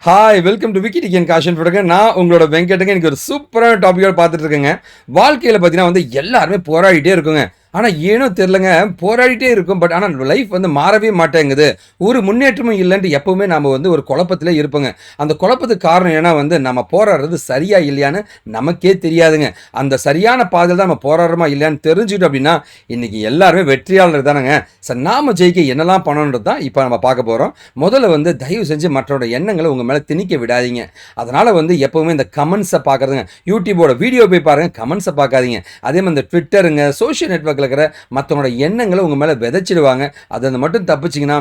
Hi welcome to விக்கிடிகன் caution போடுங்க. நான் உங்களோட வெங்கட்டுங்க. எனக்கு ஒரு சூப்பரான டாப்பிக்கோட பார்த்துட்டு இருக்கேங்க. வாழ்க்கையில் பார்த்தீங்கன்னா வந்து எல்லாருமே போராடிட்டே இருக்குங்க. ஆனால் ஏனோ தெரிலங்க, போராடிட்டே இருக்கும். பட் ஆனால் லைஃப் வந்து மாறவே மாட்டேங்குது. ஒரு முன்னேற்றமும் இல்லைன்ட்டு எப்பவுமே நம்ம வந்து ஒரு குழப்பத்தில் இருப்போங்க. அந்த குழப்பத்துக்கு காரணம் ஏன்னா வந்து நம்ம போராடுறது சரியா இல்லையான்னு நமக்கே தெரியாதுங்க. அந்த சரியான பாதையில் தான் நம்ம போராடுறோமா இல்லையான்னு தெரிஞ்சுக்கிட்டோம் அப்படின்னா இன்னைக்கு எல்லாருமே வெற்றியாளர் தானேங்க. சார் நாம ஜெயிக்க என்னெல்லாம் பண்ணணுன்றது தான் இப்போ நம்ம பார்க்க போகிறோம். முதல்ல வந்து தயவு செஞ்சு மற்றோட எண்ணங்களை உங்கள் மேலே திணிக்க விடாதீங்க. அதனால் வந்து எப்போவுமே இந்த கமெண்ட்ஸை பார்க்குறதுங்க, யூடியூபோட வீடியோ போய் பாருங்கள், கமெண்ட்ஸை பார்க்காதீங்க. அதே மாதிரி இந்த ட்விட்டருங்க, சோஷியல் நெட்ஒர்க் இருக்கிற மற்றவங்களோட எண்ணங்களை உங்கள் மேலே விதைச்சிடுவாங்க. அதை மட்டும் தப்பிச்சிங்கன்னா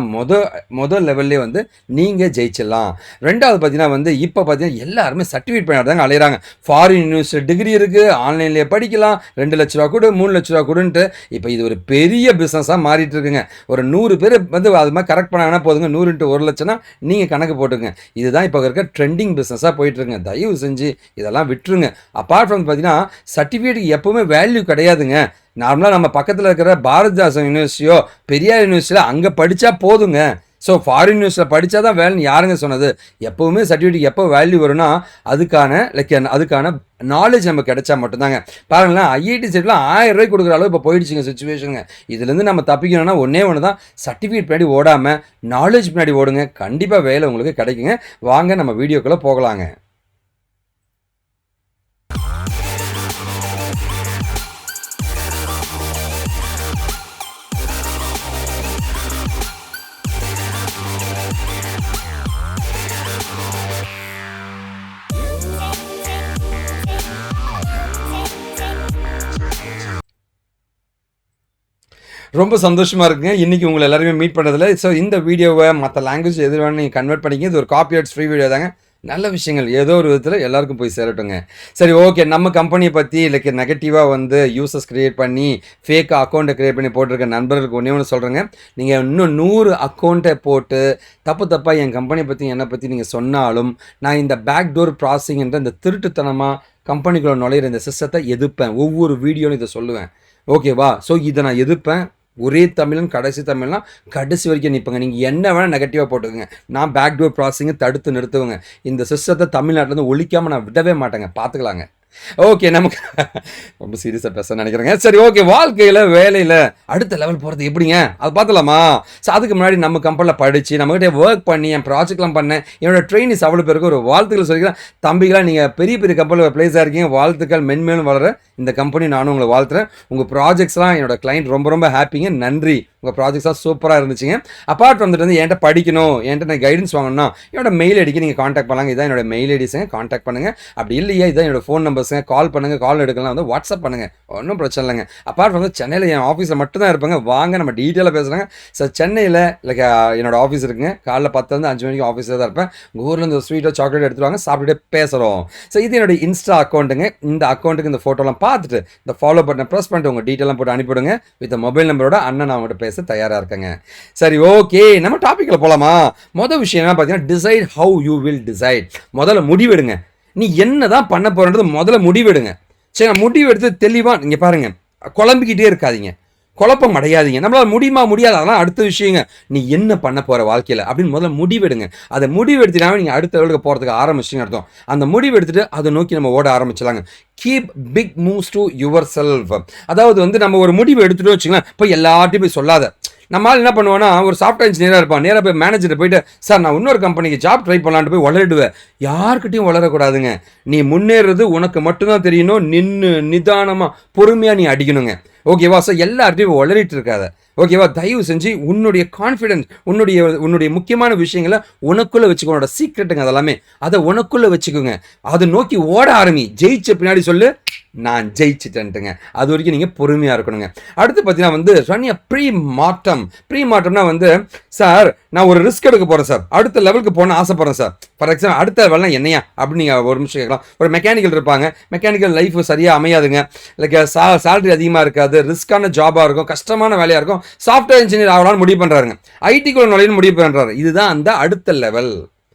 முதல் லெவல்லே வந்து நீங்கள் ஜெயிச்சிடலாம். ரெண்டாவது பார்த்தீங்கன்னா வந்து இப்போ பார்த்தீங்கன்னா எல்லாருமே சர்டிஃபிகேட் பண்ணாதாங்க அலையிறாங்க. ஃபாரின் யூனிவர்சிட்டி டிகிரி இருக்குது, ஆன்லைன்லேயே படிக்கலாம், 2 லட்ச ரூபா கொடு, 3 லட்ச ரூபா கொடுன்ட்டு இப்போ இது ஒரு பெரிய பிஸ்னஸாக மாறிட்டு இருக்குங்க. ஒரு 100 பேர் வந்து அது மாதிரி கரெக்ட் பண்ணாங்கன்னா போதுங்க, 100 × 1 லட்சம்னா நீங்கள் கணக்கு போட்டுங்க. இதுதான் இப்போ இருக்க ட்ரெண்டிங் பிஸ்னஸாக போயிட்டுருங்க. தயவு செஞ்சு இதெல்லாம் விட்டுருங்க. அப்பார்ட் ஃப்ரம் பார்த்தீங்கன்னா சர்டிஃபிகேட்டுக்கு எப்போவுமே வேல்யூ கிடையாதுங்க. நார்மலாக நம்ம பக்கத்தில் இருக்கிற பாரதிதாசன் யூனிவர்சிட்டியோ பெரியார் யூனிவர்சிட்டியோ அங்கே படித்தா போதுங்க. ஸோ ஃபாரின் யூனிவர்சிட்டியில் படித்தா தான் வேலைன்னு யாருங்க சொன்னது? எப்போவுமே சர்டிஃபிகேட் எப்போ வேல்யூ வரும்னா அதுக்கான நாலேஜ் நமக்கு கிடைச்சா மட்டும்தாங்க. பாருங்களேன், ஐஐடி சைட்டில் 1000 ரூபாய்க்கு கொடுக்குற அளவு இப்போ போயிடுச்சுங்க சுச்சுவேஷனுங்க. இதுலேருந்து நம்ம தப்பிக்கணும்னா ஒன்று தான், சர்டிஃபிகேட் பின்னாடி ஓடாமல் நாலேஜ் பின்னாடி ஓடுங்க. கண்டிப்பாக வேலை உங்களுக்கு கிடைக்குங்க. வாங்க நம்ம வீடியோக்குள்ளே போகலாங்க. ரொம்ப சந்தோஷமாக இருக்குங்க இன்றைக்கி உங்களை எல்லாருமே மீட் பண்ணுறதுல. ஸோ இந்த வீடியோவை மற்ற லாங்குவேஜ் எது வேணும் நீங்கள் கன்வெர்ட் பண்ணிங்க. இது ஒரு காப்பிரைட்ஸ் ஃப்ரீ வீடியோ தாங்க. நல்ல விஷயங்கள் ஏதோ ஒரு விதத்தில் எல்லாருக்கும் போய் சேரட்டுங்க. சரி, ஓகே. நம்ம கம்பெனியை பற்றி நெகட்டிவாக வந்து யூசர்ஸ் க்ரியேட் பண்ணி ஃபேக் அக்கௌண்ட்டை க்ரியேட் பண்ணி போட்டிருக்க நண்பர்களுக்கு ஒன்று சொல்கிறேங்க. நீங்கள் இன்னும் 100 அக்கௌண்ட்டை போட்டு தப்பாக என் கம்பெனியை பற்றி என்னை பற்றி நீங்கள் சொன்னாலும் நான் இந்த பேக்டோர் ப்ராசஸிங்ன்ற இந்த திருட்டுத்தனமாக கம்பெனிக்குள்ளே நுழையிற இந்த சிஸ்டத்தை எதிர்ப்பேன். ஒவ்வொரு வீடியோன்னு இதை சொல்லுவேன். ஓகேவா? ஸோ இதை நான் எதிர்ப்பேன். ஒரே தமிழன் கடைசி தமிழ்லாம் கடைசி வரைக்கும் நிற்பங்க. நீங்கள் என்ன வேணால் நெகட்டிவாக போட்டுக்கோங்க. நான் பேக்டோர் ப்ராசஸிங்கை தடுத்து நிறுத்துவேங்க. இந்த சிஸ்டத்தை தமிழ்நாட்டிலேருந்து ஒழிக்காமல் நான் விடவே மாட்டேங்க. பார்த்துக்கலாங்க. ஓகே, நமக்கு ரொம்ப சீரியஸாக பேச நினைக்கிறேங்க. சரி, ஓகே. வாழ்க்கையில் வேலையில் அடுத்த லெவல் போகிறது எப்படிங்க அது பார்த்துலாமா? ஸோ அதுக்கு முன்னாடி நம்ம கம்பெனியில் படித்து நம்மகிட்ட ஒர்க் பண்ணி என் ப்ராஜெக்ட்லாம் பண்ணேன். என்னோடய ட்ரெயினிஸ் அவ்வளோ பேருக்கு ஒரு வாழ்த்துக்கள் சொல்லிக்கிறேன். தம்பிகளாக நீங்கள் பெரிய பெரிய கம்பெனியில் ப்ளேஸாக இருக்கீங்க. வாழ்த்துக்கள், மென்மேலும் வளர இந்த கம்பெனி நானும் உங்களை வாழ்த்துறேன். உங்கள் ப்ராஜெக்ட்ஸ்லாம் என்னோட கிளைண்ட் ரொம்ப ரொம்ப ஹாப்பிங்க. நன்றி. உங்கள் ப்ராஜெக்ட்ஸ்லாம் சூப்பராக இருந்துச்சுங்க. அப்பார்ட் வந்துட்டு வந்து என்கிட்ட படிக்கணும், என்கிட்ட நான் கைடன்ஸ் வாங்கணும்னா என்னோட மெயில் ஐடிக்கு நீங்கள் காண்டாக்ட் பண்ணலாங்க. இதான் என்னோட மெயில் ஐடிஸுங்க, காண்டாக்ட் பண்ணுங்கள். அப்படி இல்லையா இதான் என்னோட ஃபோன் நம்பர்ஸுங்க. கால் பண்ணுங்கள், கால் எடுக்கலாம், வந்து வாட்ஸ்அப் பண்ணுங்கள், ஒன்றும் பிரச்சனை இல்லைங்க. அப்பார்ட் வந்து சென்னையில் என் ஆஃபீஸில் மட்டும் தான் இருப்பாங்க. வாங்க நம்ம டீட்டெயிலாக பேசுகிறாங்க. சார் சென்னையில் என்னோட ஆஃபீஸ் இருக்குங்க. காலைல 10 to 5 மணிக்கு ஆஃபீஸில் தான் இருப்பேன். உங்கள் ஊரில் இந்த ஸ்வீட்டோ சாக்லேட் எடுத்துருவாங்க, சாப்பிட்டுட்டே பேசுகிறோம். ஸோ இது என்னோட இன்ஸ்டா அக்கௌண்ட்டுங்க. இந்த அக்கௌண்ட்டுக்கு இந்த ஃபோட்டோலாம் பார்த்துட்டு இந்த ஃபாலோ பட்டனை ப்ரெஸ் பண்ணிட்டு உங்கள் டீட்டெயிலாம் போட்டு அனுப்பிவிடுங்க. வித் மொபைல் நம்பரோட அண்ணன் நான் அவங்கள்ட்ட பேச தயாராக இருக்கேங்க. சரி, ஓகே. நம்ம டாபிக்ல போலாமா? முதல் விஷயம் என்ன பார்த்தீங்கன்னா, decide how you will decide. முதல்ல முடிவெடுங்க. நீ என்னதான் பண்ண போறன்றது முதல்ல முடிவெடுங்க. சரி, நான் முடிவு எடுத்து தெளிவாக நீங்கள் பாருங்க, குழம்பிக்கிட்டே இருக்காதீங்க, குழப்பம் அடையாதீங்க. நம்மளால் முடியுமா முடியாது அதெல்லாம் அடுத்த விஷயங்க. நீ என்ன பண்ண போகிற வாழ்க்கையில் அப்படின்னு முதல்ல முடிவெடுங்க. அதை முடிவெடுத்தினாவே நீங்கள் அடுத்த லெவலுக்கு போகிறதுக்கு ஆரம்பிச்சிங்க அர்த்தம். அந்த முடிவு எடுத்துகிட்டு அதை நோக்கி நம்ம ஓட ஆரம்பிச்சலாங்க. Keep big moves to yourself. அதாவது வந்து நம்ம ஒரு முடிவு எடுத்துகிட்டு வச்சுக்கலாம், இப்போ எல்லார்ட்டையும் போய் சொல்லாத. நம்மளால் என்ன பண்ணுவோன்னா, ஒரு சாஃப்ட்வேர் இன்ஜினியராக இருப்பான், நேராக போய் மேனேஜர்கிட்ட போயிட்டு, சார் நான் இன்னொரு கம்பெனிக்கு ஜாப் ட்ரை பண்ணலான்ட்டு போய் வளரிடுவேன். யாருக்கிட்டையும் வளரக்கூடாதுங்க. நீ முன்னேறது உனக்கு மட்டும்தான் தெரியணும். நின்று நிதானமாக பொறுமையாக நீ அடிக்கணுங்க. ஓகேவா? ஸோ எல்லார்ட்டையும் வளரிட்டு இருக்காத. ஓகேவா? தயவு செஞ்சு உன்னுடைய கான்ஃபிடென்ஸ், உன்னுடைய முக்கியமான விஷயங்களை உனக்குள்ளே வச்சுக்கோ. உன்னோட சீக்ரெட்டுங்க அதெல்லாமே, அதை உனக்குள்ளே வச்சுக்கோங்க. அதை நோக்கி ஓட ஆரம்பி. ஜெயிச்ச பின்னாடி சொல்லு, நான் ஜெயிச்சிட்டேன்ட்டுங்க. அது வரைக்கும் நீங்கள் பொறுமையாக இருக்கணுங்க. அடுத்து பார்த்தீங்கன்னா வந்து ரன்னிய ப்ரீ மார்ட்டம்னா வந்து, சார் நான் ஒரு ரிஸ்க் எடுக்க போகிறேன் சார், அடுத்த லெவலுக்கு போகணும்னு ஆசைப்பட்றேன் சார். ஃபார் எக்ஸாம்பிள் அடுத்த லெவல்லாம் என்னையா அப்படின்னு நீங்கள் ஒரு நிமிஷம் கேட்கலாம். ஒரு மெக்கானிக்கல் இருப்பாங்க, மெக்கானிக்கல் லைஃப் சரியாக அமையாதுங்க, லைக் சேலரி அதிகமாக இருக்காது, ரிஸ்க்கான ஜாபாக இருக்கும், கஷ்டமான வேலையாக இருக்கும். சாஃப்ட்வேர் இன்ஜினியர் ஆகலான்னு முடிவு பண்ணுறாருங்க, ஐடிக்குள்ள நுழையன்னு முடிவு பண்ணுறாரு. இதுதான் அந்த அடுத்த லெவல்.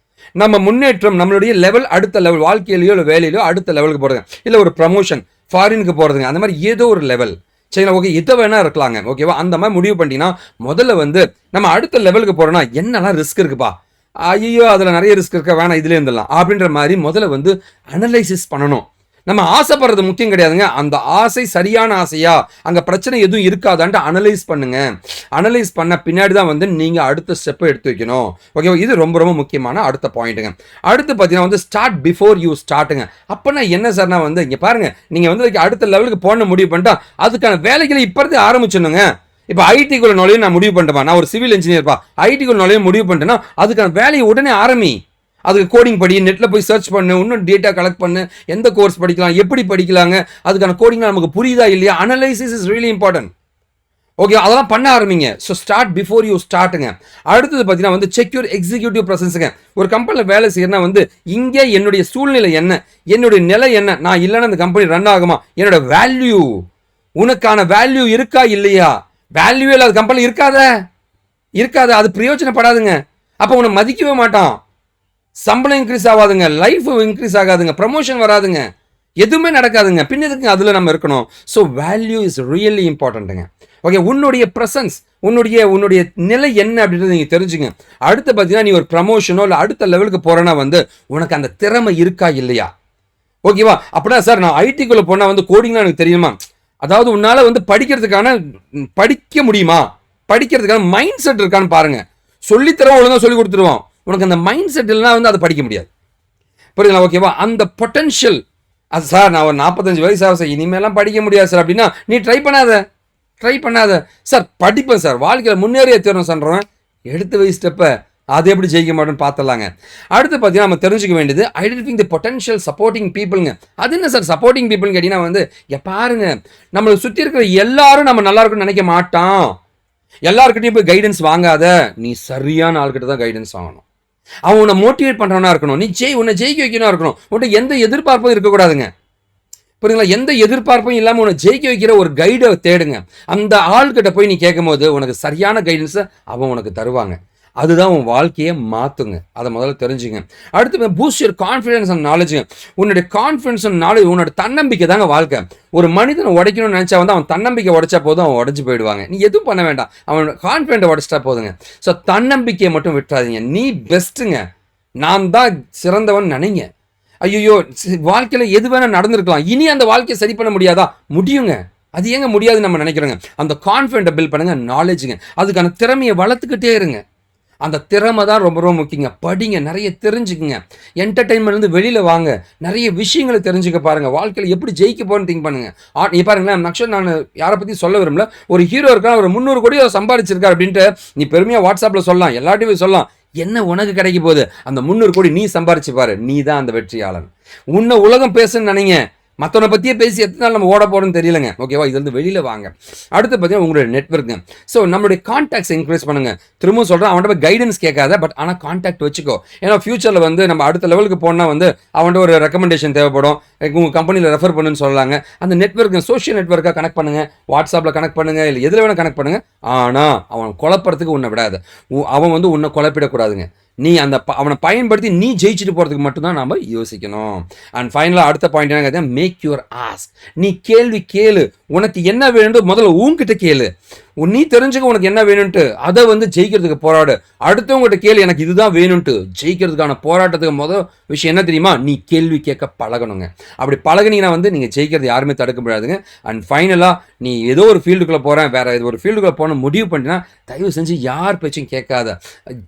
நம்ம முன்னேற்றம், நம்மளுடைய லெவல் அடுத்த லெவல், வாழ்க்கையிலையோ இல்லை வேலையிலையோ அடுத்த லெவலுக்கு போகிறதுங்க, இல்லை ஒரு ப்ரமோஷன், ஃபாரினுக்கு போகிறதுங்க, அந்த மாதிரி ஏதோ ஒரு லெவல். சரிங்களா? ஓகே, இதை வேணா இருக்கலாங்க. ஓகேவா? அந்த மாதிரி முடிவு பண்ணிட்டீங்கன்னா முதல்ல வந்து நம்ம அடுத்த லெவலுக்கு போகிறோன்னா என்னெல்லாம் ரிஸ்க் இருக்குப்பா ஐயோ அதில் நிறைய ரிஸ்க் இருக்க வேணாம் இதுலேயே இருந்துடலாம் அப்படின்ற மாதிரி முதல்ல வந்து அனலைசிஸ் பண்ணணும். நம்ம ஆசைப்படுறது முக்கியம் கிடையாதுங்க. அந்த ஆசை சரியான ஆசையா, அங்கே பிரச்சனை எதுவும் இருக்காதான்ட்டு அனலைஸ் பண்ணுங்க. அனலைஸ் பண்ண பின்னாடி தான் வந்து நீங்கள் அடுத்த ஸ்டெப்பை எடுத்து வைக்கணும். ஓகேவா? இது ரொம்ப ரொம்ப முக்கியமான அடுத்த பாயிண்ட்டுங்க. அடுத்து பார்த்தீங்கன்னா வந்து ஸ்டார்ட் பிஃபோர் யூ ஸ்டார்ட்டுங்க. அப்போனா என்ன சார்னா வந்து இங்கே பாருங்கள், நீங்கள் வந்து அடுத்த லெவலுக்கு போன முடிவு பண்ணிட்டா அதுக்கான வேலைகளை இப்போ இருந்து ஆரம்பிச்சிடணுங்க. இப்போ ஐடிக்குள்ள நுழையும் நான் முடிவு பண்ணிட்டேன், நான் ஒரு சிவில் இன்ஜினியர்ப்பா, ஐடிக்குள்ள நுழையும் முடிவு பண்ணிட்டேன்னா அதுக்கான வேலையை உடனே ஆரம்பி. அதுக்கு கோடிங் படி, நெட்டில் போய் சர்ச் பண்ணு, இன்னும் டேட்டா கலெக்ட் பண்ணு, எந்த கோர்ஸ் படிக்கலாம், எப்படி படிக்கலாங்க, அதுக்கான கோடிங்லாம் நமக்கு புரியுதா இல்லையா, analysis is really important. Okay, அதெல்லாம் பண்ண ஆரம்பிங்க. ஸோ ஸ்டார்ட் பிஃபோர் யூ ஸ்டார்ட்டுங்க. அடுத்தது பார்த்தீங்கன்னா வந்து செக் யூர் எக்ஸிக்யூட்டிவ் ப்ரொசஸ்ஸுங்க. ஒரு கம்பெனியில் வேலை செய்யறதுனா வந்து இங்கே என்னுடைய சூழ்நிலை என்ன, என்னுடைய நிலை என்ன, நான் இல்லைன்னா அந்த கம்பெனி ரன் ஆகுமா, என்னோட வேல்யூ, உனக்கான வேல்யூ இருக்கா இல்லையா, வேல்யூ இல்லாத கம்பெனி இருக்காத, அது பிரயோஜனப்படாதுங்க. அப்போ உன்னை மதிக்கவே மாட்டான், சம்பளம் இன்க்ரீஸ் ஆகாதுங்க, லைஃப் இன்க்ரீஸ் ஆகாதுங்க, ப்ரமோஷன் வராதுங்க, எதுவுமே நடக்காதுங்க. பின்னதுக்கு அதில் நம்ம இருக்கணும். ஸோ வேல்யூ இஸ் ரியலி இம்பார்ட்டண்ட்டுங்க. ஓகே, உன்னுடைய ப்ரெசன்ஸ், உன்னுடைய நிலை என்ன அப்படின்றத நீங்கள் தெரிஞ்சுங்க. அடுத்து பார்த்தீங்கன்னா நீ ஒரு ப்ரமோஷனோ இல்லை அடுத்த லெவலுக்கு போகிறேன்னா வந்து உனக்கு அந்த திறமை இருக்கா இல்லையா. ஓகேவா? அப்படின்னா சார் நான் ஐடிக்குள்ளே போனால் வந்து கோடிங்லாம் எனக்கு தெரியுமா, அதாவது உன்னால் வந்து படிக்க முடியுமா, படிக்கிறதுக்கான மைண்ட் செட் இருக்கான்னு பாருங்க. சொல்லித்தரோம், ஒழுங்காக சொல்லி கொடுத்துருவோம், உனக்கு அந்த மைண்ட் செட் இல்லைனா வந்து அதை படிக்க முடியாது. புரியுதுங்களா? ஓகேவா? அந்த பொட்டன்ஷியல், அது சார் நான் ஒரு 45 வயசு ஆகும் சார், இனிமேலாம் படிக்க முடியாது சார் அப்படின்னா நீ ட்ரை பண்ணாத சார். படிப்பேன் சார், வாழ்க்கையில் முன்னேறிய தீரணும் சொல்கிறேன், எடுத்து வை ஸ்டெப்பை, அது எப்படி ஜெயிக்க மாட்டோன்னு பார்த்துடலாங்க. அடுத்து பார்த்தீங்கன்னா நம்ம தெரிஞ்சுக்க வேண்டியது ஐடென்டிஃபைங் தி பொட்டன்ஷியல் சப்போர்ட்டிங் பீப்புளுங்க. அது என்ன சார் சப்போர்ட்டிங் பீப்புள்னு கேட்டிங்கன்னா வந்து பாருங்க, நம்மளை சுற்றி இருக்கிற எல்லாரும் நம்ம நல்லா இருக்குன்னு நினைக்க மாட்டான். எல்லாருக்கிட்டையும் போய் கைடன்ஸ் வாங்காத, நீ சரியான ஆள்கிட்ட தான் கைடன்ஸ் வாங்கணும். அவன் உன்னை மோட்டிவேட் பண்ணுறவனா இருக்கணும், நீ உன்னை ஜெயிக்க வைக்கணும் இருக்கணும், உன்ட்ட எந்த எதிர்பார்ப்பும் இருக்கக்கூடாதுங்க. புரியுங்களா? எந்த எதிர்பார்ப்பும் இல்லாமல் உன்னை ஜெயிக்க வைக்கிற ஒரு கைடை தேடுங்க. அந்த ஆள்கிட்ட போய் நீ கேட்கும் போது உனக்கு சரியான கைடன்ஸை அவன் உனக்கு தருவாங்க. அதுதான் உன் வாழ்க்கையை மாற்றுங்க. அதை முதல்ல தெரிஞ்சுங்க. அடுத்து பூஸ்ட் யுவர் கான்ஃபிடன்ஸ் அண்ட் நாலேஜுங்க. உன்னுடைய கான்ஃபிடன்ஸ் அண்ட் நாலேஜ், உன்னோட தன்னம்பிக்கை தாங்க வாழ்க்கை. ஒரு மனிதனை உடைக்கணும்னு நினச்சா வந்து அவன் தன்னம்பிக்கை உடைச்சா போதும், அவன் உடஞ்சி போயிடுவாங்க. நீ எதுவும் பண்ண வேண்டாம், அவன் கான்ஃபிடென்ட்டை உடைச்சிட்டா போதுங்க. ஸோ தன்னம்பிக்கையை மட்டும் விட்டுறாதீங்க. நீ பெஸ்ட்டுங்க, நான் தான் சிறந்தவன் நினைங்க. ஐயோ வாழ்க்கையில் எது வேணால் நடந்திருக்கலாம், இனி அந்த வாழ்க்கையை சரி பண்ண முடியாதா, முடியுங்க. அது ஏங்க முடியாதுன்னு நம்ம நினைக்கிறோங்க. அந்த கான்ஃபிடென்ட்டை பில்ட் பண்ணுங்க, நாலேஜுங்க, அதுக்கான திறமையை வளர்த்துக்கிட்டே இருங்க. அந்த திறமை தான் ரொம்ப ரொம்ப முக்கியங்க. படிங்க, நிறைய தெரிஞ்சுக்குங்க, என்டர்டைன்மெண்ட்லேருந்து வெளியில் வாங்க, நிறைய விஷயங்களை தெரிஞ்சுக்க பாருங்கள். வாழ்க்கையில் எப்படி ஜெயிக்க போகிறேன்னு திங்க் பண்ணுங்க. நீ பாருங்களேன், நக்ஷன் நான் யாரை பற்றி சொல்ல விரும்பல, ஒரு ஹீரோ இருக்கான், ஒரு 300 கோடி சம்பாதிச்சிருக்காரு அப்படின்ட்டு நீ பெருமையாக வாட்ஸ்அப்பில் சொல்லலாம், எல்லாட்டையும் சொல்லலாம். என்ன உனக்கு கிடைக்க போகுது, அந்த 300 கோடி நீ சம்பாரிச்சு பாரு, நீ தான் அந்த வெற்றியாளன். உன்னை உலகம் பேசுன்னு நினைங்க, மற்றவனை பற்றியே பேசி எத்தனை நாள் நம்ம ஓட போகிறோன்னு தெரியலங்க. ஓகேவா? இதுலேருந்து வெளியில் வாங்க. அடுத்து பார்த்தீங்கன்னா உங்களுடைய நெட்வொர்க்குங்க. ஸோ நம்மளுடைய கான்டாக்ட்ஸ் இன்க்ரீஸ் பண்ணுங்கள். திரும்பவும் சொல்கிறேன், அவன்கிட்ட போய் கைடன்ஸ் கேட்காத, பட் ஆனால் கான்டாக்ட் வச்சுக்கோ. ஏன்னா ஃபியூச்சரில் வந்து நம்ம அடுத்த லெவலுக்கு போனால் வந்து அவன்கிட்ட ஒரு ரெக்கமெண்டேஷன் தேவைப்படும், உங்கள் கம்பெனியில் ரெஃபர் பண்ணுன்னு சொல்லலாங்க. அந்த நெட்வொர்க்கு சோஷியல் நெட்வொர்க்காக கனெக்ட் பண்ணுங்கள், வாட்ஸ்அப்பில் கனெக்ட் பண்ணுங்கள், இல்லை எதில் வேணால் கனெக்ட் பண்ணுங்கள். ஆனால் அவன் குழப்பறதுக்கு உன்னை விடாது, அவன் வந்து உன்னை குழப்பிடக்கூடாதுங்க. நீ அவனை பயன்படுத்தி நீ ஜெயிச்சுட்டு போகிறதுக்கு மட்டும்தான் நாம் யோசிக்கணும். அண்ட் ஃபைனலாக அடுத்த பாயிண்ட் என்ன கேட்டீங்கன்னா, மேக் யுவர் ஆஸ்க். நீ கேள்வி கேளு, உனக்கு என்ன வேணும் முதல்ல உன்கிட்ட கேளு. நீ தெரிஞ்சுக்க உனக்கு என்ன வேணும்ட்டு, அதை வந்து ஜெயிக்கிறதுக்கு போராடு. அடுத்தவங்ககிட்ட கேளு, எனக்கு இதுதான் வேணும்ட்டு. ஜெயிக்கிறதுக்கான போராட்டத்துக்கு முதல் விஷயம் என்ன தெரியுமா, நீ கேள்வி கேட்க பழகணுங்க. அப்படி பழகினீங்கன்னா வந்து நீங்கள் ஜெயிக்கிறது யாருமே தடுக்க முடியாதுங்க. அண்ட் ஃபைனலாக நீ ஏதோ ஒரு ஃபீல்டுக்குள்ளே போகிறேன், வேறு ஏதோ ஒரு ஃபீல்டுக்குள்ளே போன முடிவு பண்ணிட்டீங்கன்னா தயவு செஞ்சு யார் பேச்சும் கேட்காத,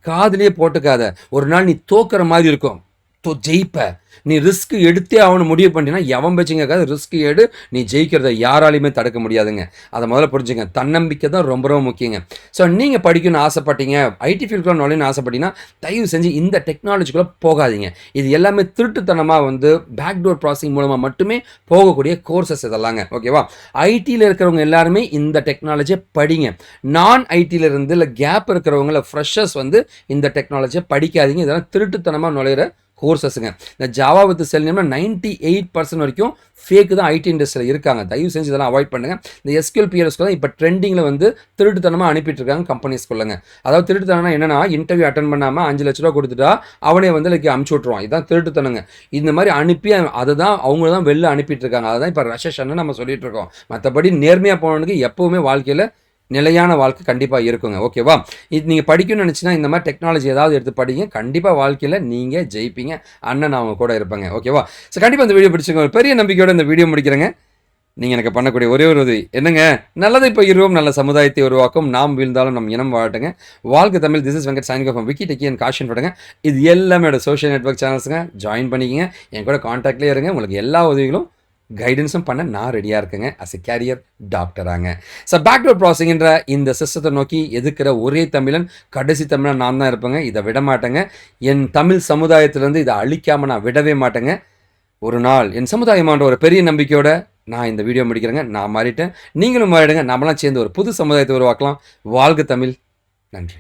காதுலேயே போட்டுக்காத. ஒரு நாள் நீ தோக்குற மாதிரி இருக்கும், ஜெயிப்ப. நீ ரிஸ்க் எடுத்தே அவனு முடிவு பண்ணிட்டீங்கன்னா எவன் பேச்சுங்க கேட்காது, ரிஸ்க் எடு, நீ ஜெயிக்கிறத யாராலையுமே தடுக்க முடியாதுங்க. அதை முதல்ல புரிஞ்சுங்க. தன்னம்பிக்கை தான் ரொம்ப ரொம்ப முக்கியங்க. ஸோ நீங்கள் படிக்கணும்னு ஆசைப்பட்டீங்க, ஐடி ஃபீல்டுக்குள்ள நுழையணும்னு ஆசைப்பட்டீங்கன்னா தயவு செஞ்சு இந்த டெக்னாலஜிக்குள்ளே போகாதீங்க. இது எல்லாமே திருட்டுத்தனமாக வந்து பேக்டோர் ப்ராசஸிங் மூலமாக மட்டுமே போகக்கூடிய கோர்சஸ் இதெல்லாங்க. ஓகேவா? ஐடியில் இருக்கிறவங்க எல்லாருமே இந்த டெக்னாலஜியை படிங்க. நான் ஐடியில் இருந்து இல்லை கேப் இருக்கிறவங்கள ஃப்ரெஷர்ஸ் வந்து இந்த டெக்னாலஜியை படிக்காதீங்க. இதெல்லாம் திருட்டுத்தனமாக நுழையிற கோர்சஸுங்க. இந்த ஜாவா வித் செல்லியம்னா 98% வரைக்கும் ஃபேக்கு தான் ஐடி இண்டஸ்ட்ரியில் இருக்காங்க. தயவு செஞ்சு இதெல்லாம் அவாய்ட் பண்ணுங்கள். இந்த எஸ்கியூஎல் பிஎல்எஸ்க்கு தான் இப்போ ட்ரெண்டிங்கில் வந்து திருட்டுத்தனமாக அனுப்பிட்டு இருக்காங்க கம்பெனிஸ்குள்ளங்க. அதாவது திருட்டுத்தனம்னா என்னன்னா, இன்டர்வியூ அட்டன் பண்ணாமல் 5 லட்ச ரூபா கொடுத்துட்டா அவனே வந்து அமுச்சு விட்ருவான். இதுதான் திருட்டுத்தனங்க. இந்த மாதிரி அனுப்பி அதை தான் அவங்க தான் வெளில அனுப்பிட்டு இருக்காங்க. அதுதான் இப்போ ரெசெஷன் நம்ம சொல்லிட்டு இருக்கோம். மற்றபடி நேர்மையாக போனவனுக்கு எப்போவுமே வாழ்க்கையில் நிலையான வாழ்க்கை கண்டிப்பாக இருக்குங்க. ஓகேவா? இது நீங்கள் படிக்கணும்னு நினச்சின்னா இந்த மாதிரி டெக்னாலஜி ஏதாவது எடுத்து படிங்க. கண்டிப்பாக வாழ்க்கையில் நீங்கள் ஜெயிப்பீங்க. அண்ணன் நான் அவங்க கூட இருப்பேங்க. ஓகேவா? ஸோ கண்டிப்பாக இந்த வீடியோ பிடிச்சிங்க. ஒரு பெரிய நம்பிக்கையோட இந்த வீடியோ முடிக்கிறேங்க. நீங்கள் எனக்கு பண்ணக்கூடிய ஒரே ஒரு உதவி என்னங்க, நல்லதை பகிர்வோம், நல்ல சமுதாயத்தை உருவாக்கும், நாம் வீழ்ந்தாலும் நம் இனம் வாழட்டுங்க. வாழ்க Tamil. This is Venkat signing off from Vicky techie and caution படுங்க. இது எல்லாமே என்னோட சோஷியல் நெட்வொர்க் சேனல்ஸுங்க. ஜாயின் பண்ணிக்கங்க. என் கூட காண்டாக்ட்லேயே இருங்க. உங்களுக்கு எல்லா உதவிகளும் கைடன்ஸும் பண்ண நான் ரெடியாக இருக்கேங்க அஸ் எ கேரியர் டாக்டராங்க. ஸோ பேக்வர்ட் ப்ராசஸிங்கிற இந்த சிஸ்டத்தை நோக்கி எதுக்கிற ஒரே தமிழன், கடைசி தமிழன் நான் தான் இருப்பேங்க. இதை விட மாட்டேங்க. என் தமிழ் சமுதாயத்திலேருந்து இதை அழிக்காமல் நான் விடவே மாட்டேங்க. ஒரு நாள் என் சமுதாயமான்ற ஒரு பெரிய நம்பிக்கையோட நான் இந்த வீடியோ முடிக்கிறேங்க. நான் மாறிட்டேன், நீங்களும் மாறிடுங்க. நம்மளாம் சேர்ந்து ஒரு புது சமுதாயத்தை உருவாக்கலாம். வாழ்க தமிழ். நன்றி.